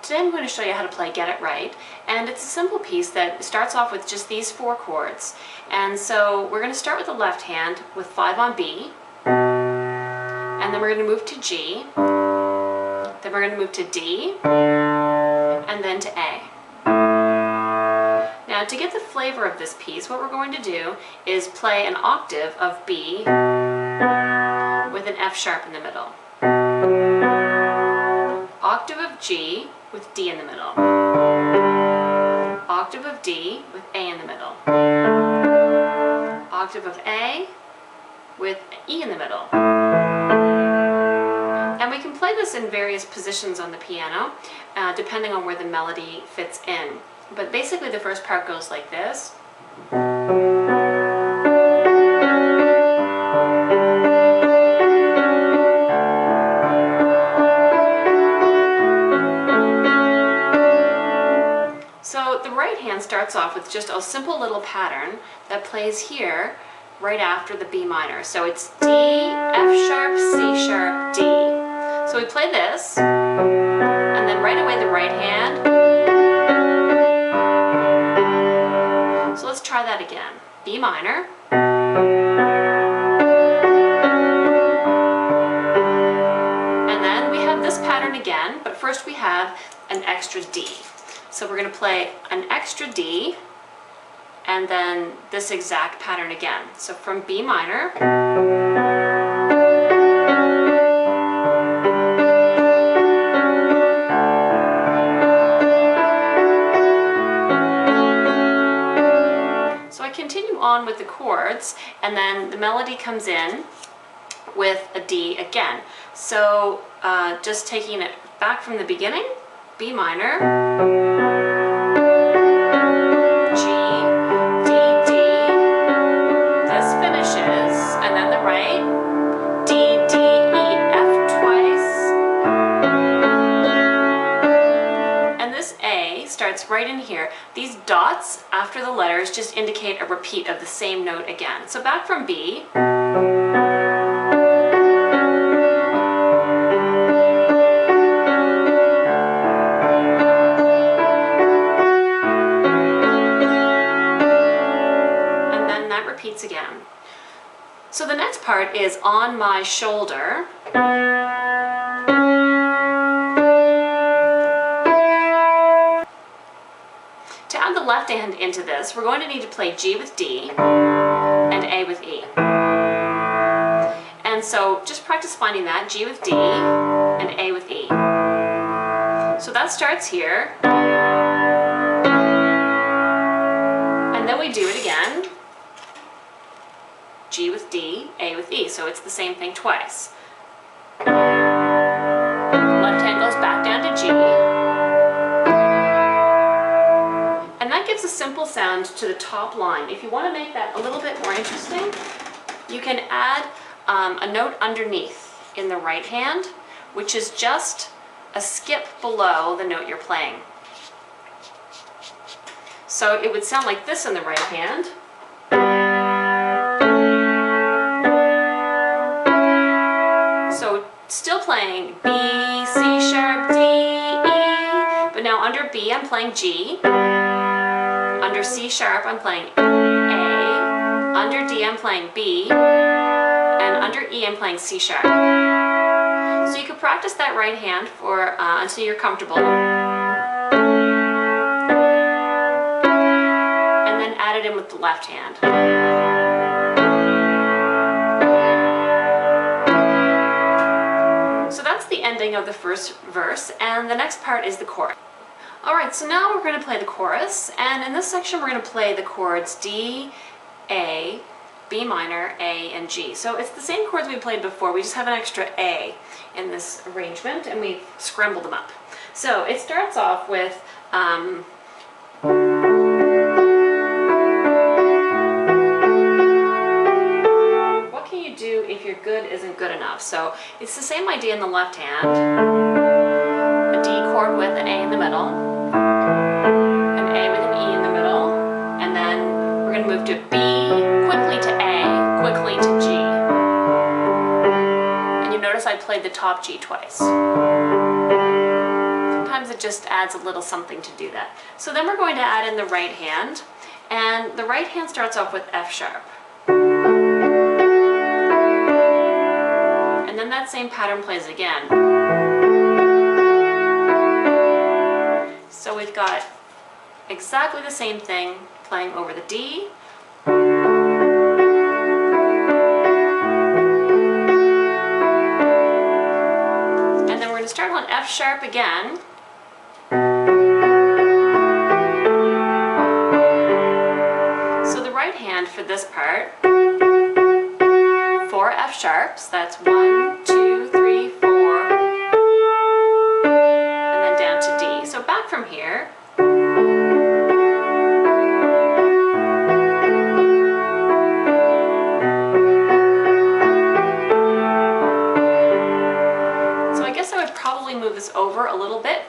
today I'm going to show you how to play Get It Right, and it's a simple piece that starts off with just these 4 chords. And so we're going to start with the left hand with 5 on B, and then we're going to move to G, then we're going to move to D, and then to A. Now to get the flavor of this piece, what we're going to do is play an octave of B with an F sharp in the middle. Octave of G with D in the middle. Octave of D with A in the middle. Octave of A with E in the middle. And we can play this in various positions on the piano, depending on where the melody fits in. But basically the first part goes like this. So the right hand starts off with just a simple little pattern that plays here right after the B minor. So it's D, F sharp, C sharp, D. So we play this, and then right away the right hand. So let's try that again. B minor. And then we have this pattern again, but first we have an extra D. So we're going to play an extra D, and then this exact pattern again. So from B minor, so I continue on with the chords, and then the melody comes in with a D again. So just taking it back from the beginning, B minor, G, D, D, this finishes, and then the right, D, D, E, F twice, and this A starts right in here. These dots after the letters just indicate a repeat of the same note again. So back from B, repeats again. So the next part is On My Shoulder. To add the left hand into this, we're going to need to play G with D and A with E. And so just practice finding that, G with D and A with E. So that starts here. And then we do it again. G with D, A with E, so it's the same thing twice. Left hand goes back down to G. And that gives a simple sound to the top line. If you want to make that a little bit more interesting, you can add a note underneath in the right hand, which is just a skip below the note you're playing. So it would sound like this in the right hand. Still playing B, C sharp, D, E, but now under B I'm playing G, under C sharp I'm playing A, under D I'm playing B, and under E I'm playing C sharp. So you can practice that right hand for until you're comfortable, and then add it in with the left hand. The ending of the first verse, and the next part is the chorus. Alright, so now we're going to play the chorus, and in this section we're going to play the chords D, A, B minor, A, and G. So it's the same chords we played before, we just have an extra A in this arrangement, and we've scrambled them up. So it starts off with if your good isn't good enough. So it's the same idea in the left hand. A D chord with an A in the middle, an A with an E in the middle, and then we're going to move to B, quickly to A, quickly to G. And you notice I played the top G twice. Kind sometimes it just adds a little something to do that. So then we're going to add in the right hand, and the right hand starts off with F sharp. And then that same pattern plays again. So we've got exactly the same thing playing over the D. And then we're going to start on F sharp again. So the right hand for this part, 4 F sharps, that's 1, 2, 3, 4, and then down to D. So back from here, so I guess I would probably move this over a little bit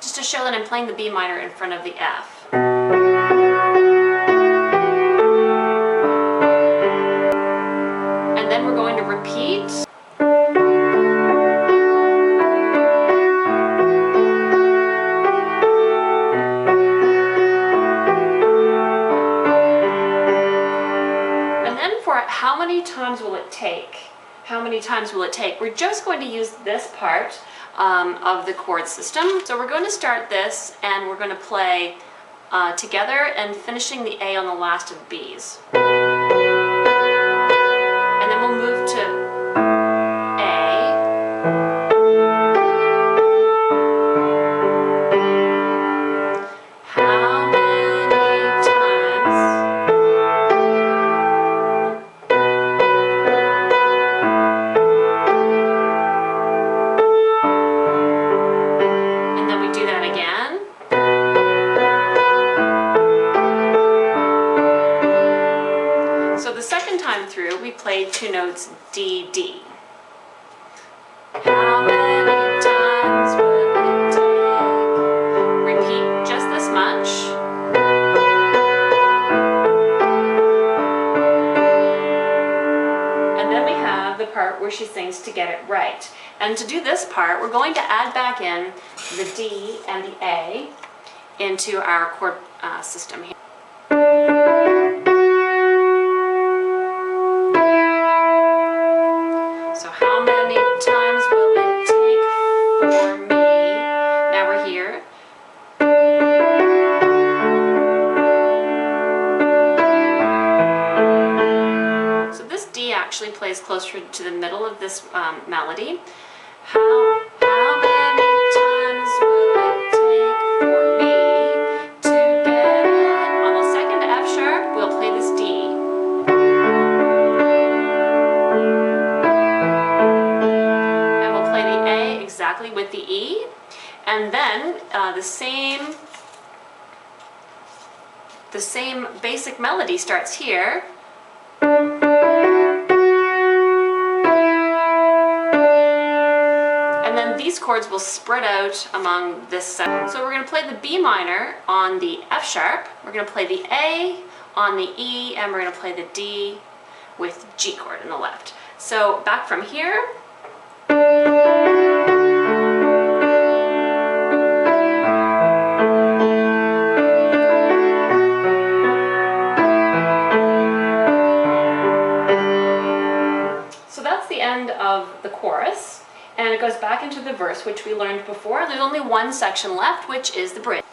just to show that I'm playing the B minor in front of the F. And then we're going to repeat. And then for how many times will it take? How many times will it take? We're just going to use this part of the chord system. So we're going to start this and we're going to play together and finishing the A on the last of the B's. And then we'll move to A. How many times? And then we do that again. So the second time through, we played 2 notes D, D. How many times will it take? Repeat just this much. And then we have the part where she sings to get it right. And to do this part, we're going to add back in the D and the A into our chord system here. So how many times will it take for me? Now we're here. So this D actually plays closer to the middle of this melody. How many times will it take for me to get it? On the second F sharp, we'll play this D. Exactly with the E, and then the same basic melody starts here. And then these chords will spread out among this section. So we're going to play the B minor on the F sharp, we're going to play the A on the E, and we're going to play the D with G chord in the left. So back from here. Of the chorus, and it goes back into the verse, which we learned before. There's only one section left, which is the bridge.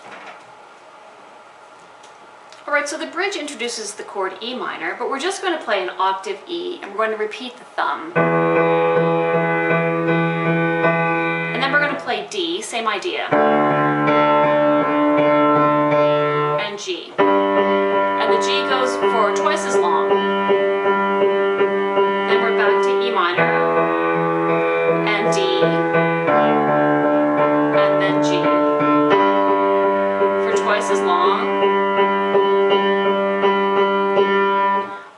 Alright, so the bridge introduces the chord E minor, but we're just going to play an octave E, and we're going to repeat the thumb. And then we're going to play D, same idea. And G. And the G goes for twice as long. Then we're back to E minor. And D, and then G, for twice as long.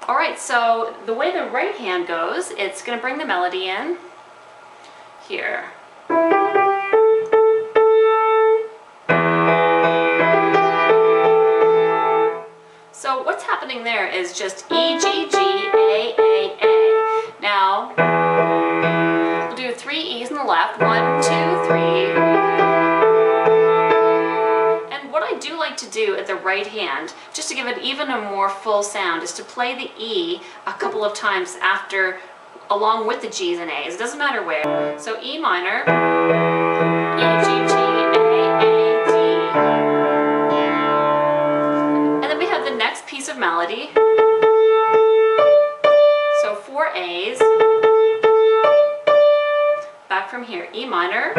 Alright, so the way the right hand goes, it's going to bring the melody in here. So what's happening there is just E, G, G, A, A, A. Now, we'll do 3 E's in the left, 1, 2, 3. do at the right hand, just to give it even a more full sound, is to play the E a couple of times after, along with the G's and A's. It doesn't matter where. So E minor, E, G, G, A, D. And then we have the next piece of melody. So 4 A's. Back from here, E minor.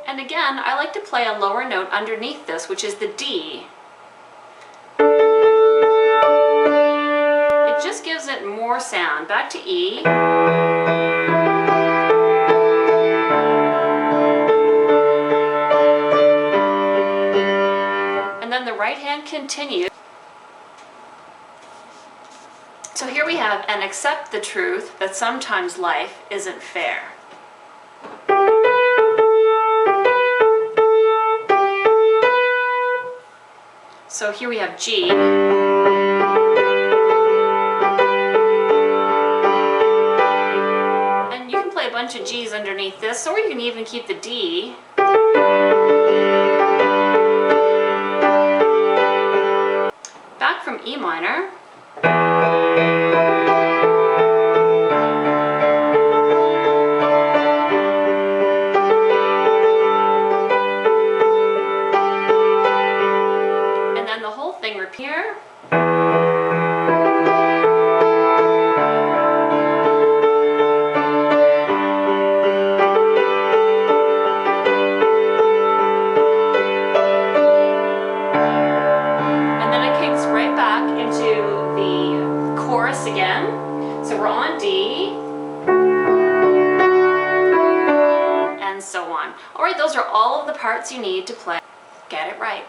And again, I like to play a lower note underneath this, which is the D. It just gives it more sound. Back to E. And then the right hand continues. So here we have, and accept the truth that sometimes life isn't fair. So here we have G. And you can play a bunch of G's underneath this, or you can even keep the D. Back from E minor. Here. And then it kicks right back into the chorus again. So we're on D. And so on. Alright, those are all of the parts you need to play Get It Right.